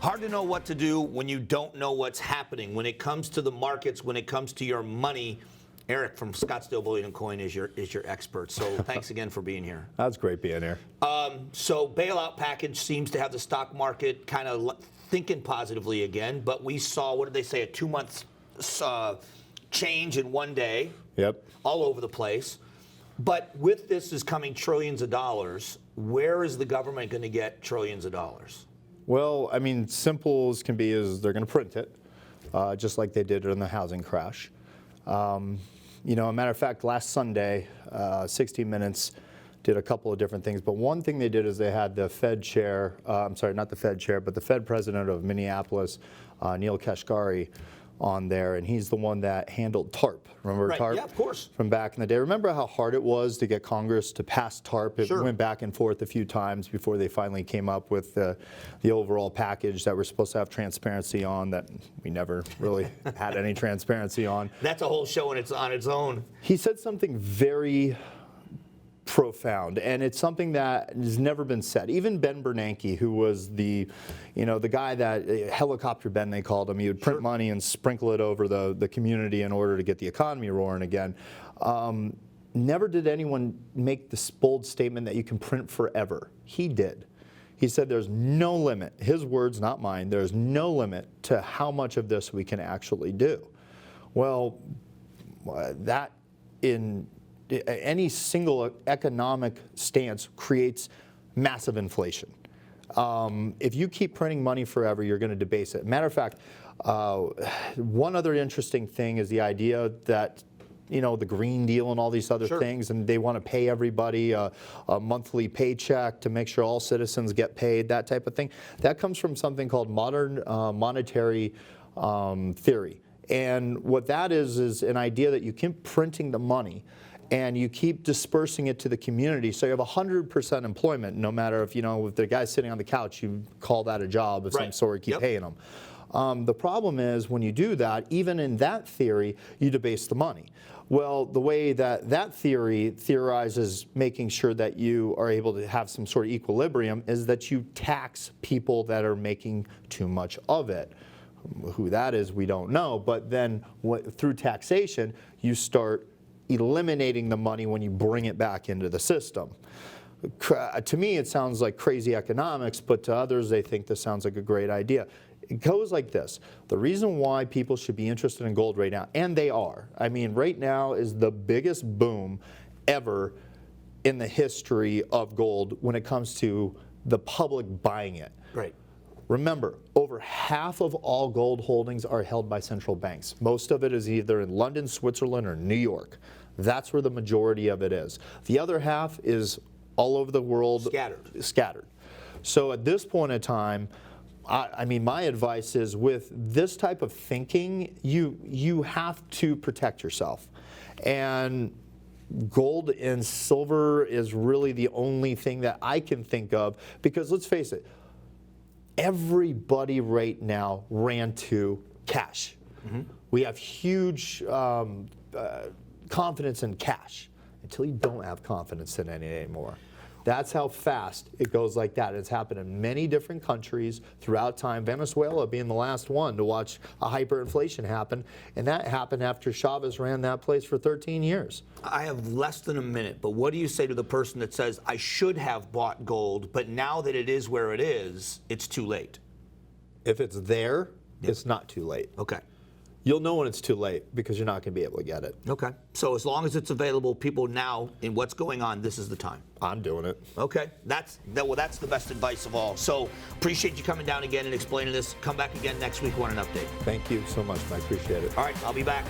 Hard to know what to do when you don't know what's happening. When it comes to the markets, when it comes to your money, Eric from Scottsdale Bullion Coin is your expert. So thanks again for being here. That's great being here. So bailout package seems to have the stock market kind of thinking positively again. But we saw, what did they say, a 2-month change in one day. Yep. All over the place. But with this is coming trillions of dollars. Where is the government going to get trillions of dollars? Well, I mean, simple as can be is they're going to print it, just like they did in the housing crash. You know, a matter of fact, last Sunday, 60 Minutes did a couple of different things. But one thing they did is they had the Fed chair, I'm sorry, not the Fed chair, but the Fed president of Minneapolis, Neil Kashkari, on there, and he's the one that handled TARP. Remember TARP? Yeah, of course. From back in the day. Remember how hard it was to get Congress to pass TARP? It Sure. went back and forth a few times before they finally came up with the overall package that we're supposed to have transparency on that we never really had any transparency on. That's a whole show and it's on its own. He said something very profound, and it's something that has never been said. Even Ben Bernanke, who was the guy that Helicopter Ben, they called him. He would print money and sprinkle it over the community in order to get the economy roaring again. Never did anyone make this bold statement that you can print forever. He did. He said there's no limit, his words, not mine, there's no limit to how much of this we can actually do. Well, that in any single economic stance creates massive inflation. If you keep printing money forever, you're going to debase it. Matter of fact, one other interesting thing is the idea that, you know, the Green Deal and all these other things, and they want to pay everybody a monthly paycheck to make sure all citizens get paid, that type of thing. That comes from something called modern monetary theory. And what that is an idea that you keep printing the money and you keep dispersing it to the community. So you have 100% employment, no matter if the guy's sitting on the couch, you call that a job of some sort, keep paying him. The problem is when you do that, even in that theory, you debase the money. Well, the way that theory theorizes making sure that you are able to have some sort of equilibrium is that you tax people that are making too much of it. Who that is, we don't know. But then through taxation, you start eliminating the money when you bring it back into the system. To me, it sounds like crazy economics, but to others, they think this sounds like a great idea. It goes like this. The reason why people should be interested in gold right now, and they are, I mean, right now is the biggest boom ever in the history of gold when it comes to the public buying it. Right. Remember, over half of all gold holdings are held by central banks. Most of it is either in London, Switzerland, or New York. That's where the majority of it is. The other half is all over the world. Scattered. So at this point in time, I mean, my advice is with this type of thinking, you have to protect yourself. And gold and silver is really the only thing that I can think of, because let's face it, everybody right now ran to cash. Mm-hmm. We have huge confidence in cash until you don't have confidence in it anymore. That's how fast it goes like that. It's happened in many different countries throughout time, Venezuela being the last one to watch a hyperinflation happen, and that happened after Chavez ran that place for 13 years. I have less than a minute, but what do you say to the person that says, I should have bought gold, but now that it is where it is, it's too late? If it's there, it's not too late. Okay. You'll know when it's too late because you're not going to be able to get it. Okay. So as long as it's available, people now, in what's going on, this is the time. I'm doing it. Okay. That's the best advice of all. So appreciate you coming down again and explaining this. Come back again next week. Want an update. Thank you so much, Mike. Appreciate it. All right. I'll be back.